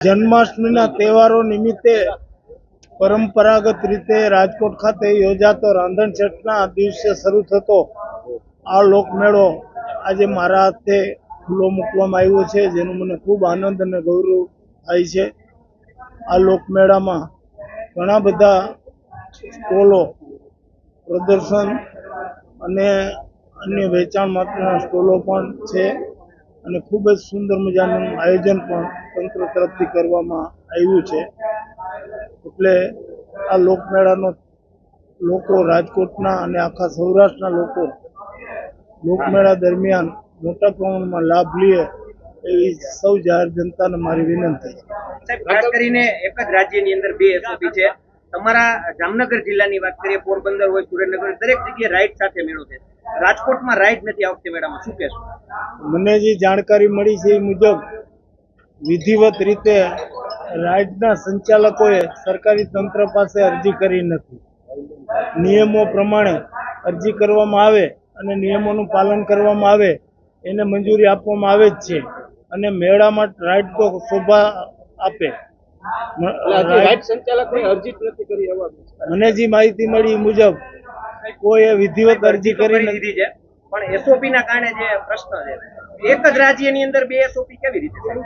જન્માષ્ટમીના તહેવારો નિમિત્તે પરંપરાગત રીતે રાજકોટ ખાતે યોજાતો રાંધણછઠના દિવસે શરૂ થતો આ લોકમેળો આજે મારા હાથે ખુલ્લો મૂકવામાં આવ્યો છે, જેનો મને ખૂબ આનંદ અને ગૌરવ થાય છે। આ લોકમેળામાં ઘણા બધા સ્ટોલો, પ્રદર્શન અને અન્ય વેચાણ માટેના સ્ટોલો પણ છે અને ખૂબ જ સુંદર મજાનું આયોજન પણ તંત્ર તરફથી કરવામાં આવ્યું છે। એટલે આ લોકમેળાનો લોકો, રાજકોટના અને આખા સૌરાષ્ટ્રના લોકો લોકમેળા દરમિયાન મોટા પ્રમાણમાં લાભ લે એવી સૌ જાહેર જનતાને મારી વિનંતી છે। સાહેબ, ખાસ કરીને એક જ રાજ્યની અંદર બે એસઓપી છે। તમારા જામનગર જિલ્લાની વાત કરીએ, પોરબંદર હોય, સુરેન્દ્રનગર, દરેક જગ્યાએ રાઈડ સાથે મેળો છે। રાજકોટમાં રાઈડ નથી આ વખતે મેળામાં, શું કહેશો? મને જે જાણકારી મળી છે એ મુજબ વિધિવત રીતે રાઈડના સંચાલકોએ સરકારી તંત્ર પાસે અરજી કરી નથી। નિયમો પ્રમાણે અરજી કરવામાં આવે અને નિયમોનું પાલન કરવામાં આવે એને મંજૂરી આપવામાં આવે જ છે અને મેળામાં રાઈડ તો શોભા આપે। મને જે માહિતી મળી એ મુજબ કોઈ વિધિવત અરજી કરી નથી છે, પણ એસઓપી ના કારણે જે પ્રશ્ન છે, એક જ રાજ્યની અંદર બે એસઓપી કેવી રીતે થાય?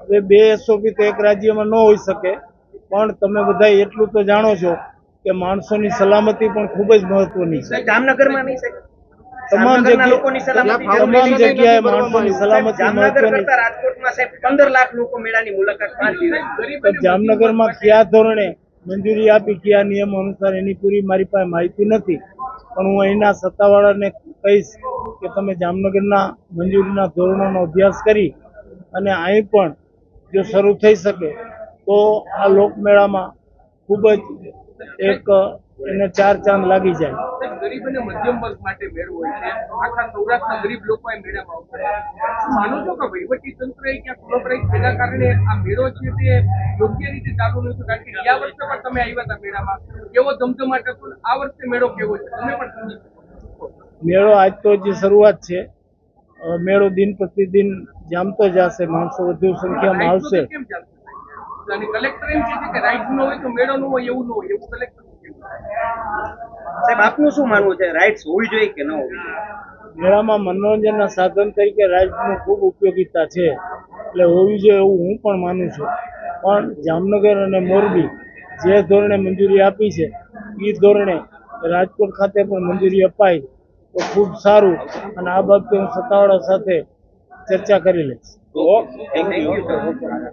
હવે બે એસઓપી તો એક રાજ્યમાં ન હોઈ શકે, પણ તમે બધા એટલું તો જાણો છો કે માણસોની સલામતી પણ ખૂબ જ મહત્વની છે। જામનગરમાં નહીં સાહેબ, તમામ જગ્યાએ માણસોની સલામતી મહત્વની છે। રાજકોટમાં સાહેબ 15 લાખ લોકો મેળાની મુલાકાત માણશે। જામનગરમાં કયા ધોરણે મંજૂરી આપી, કયા નિયમો અનુસાર, એની પૂરી મારી પાસે માહિતી નથી, પણ હું અહીંના સત્તાવાળાને કહીશ કે તમે જામનગરના મંજૂરીના ધોરણોનો અભ્યાસ કરી અને અહીં પણ જો શરૂ થઈ શકે તો આ લોકમેળામાં ખૂબ જ એક એને ચાર ચાંદ લાગી જાય। ગરીબ અને મધ્યમ વર્ગ માટે મેળો હોય છે, આખા સૌરાષ્ટ્રના ગરીબ લોકો એ મેળામાં આવતા છે। માનો છો કે વહીવટી તંત્રએ ક્યાંક કોર્પોરેટ જેના કારણે આ મેળો છે તે યોગ્ય રીતે ચાલુ નથી? કારણ કે ગયા વર્ષે પણ તમે આવ્યા હતા મેળામાં, કેવો ધમધમાટ હતો, આ વર્ષે મેળો કેવો છે તમે પણ સમજી શકો? મેળો આજ તો જે શરૂઆત છે, મેળો દિન પ્રતિદિન જામતો જશે, માણસો વધુ સંખ્યામાં આવશે। કેમ ચાલશે? અને કલેક્ટર એમ કહે છે કે રાઈડ ન હોય તો મેળો ન હોય, એવું ન હોય, એવું કલેક્ટર સાહેબ આપનું શું માનવું છે, રાઇટ્સ હોવી જોઈએ કે ન હોવી જોઈએ? મેળામાં મનોરંજનના સાધન તરીકે રાઇડ્સની ખૂબ ઉપયોગિતા છે, એટલે હોવી જોઈએ એવું હું પણ માનું છું। પણ જામનગર અને મોરબી જે ધોરણે મંજૂરી આપી છે એ ધોરણે રાજકોટ ખાતે પણ મંજૂરી અપાય તો ખૂબ સારું, અને આ બાબતે હું સત્તાવાળા સાથે ચર્ચા કરી લઈશ। Thank you sir.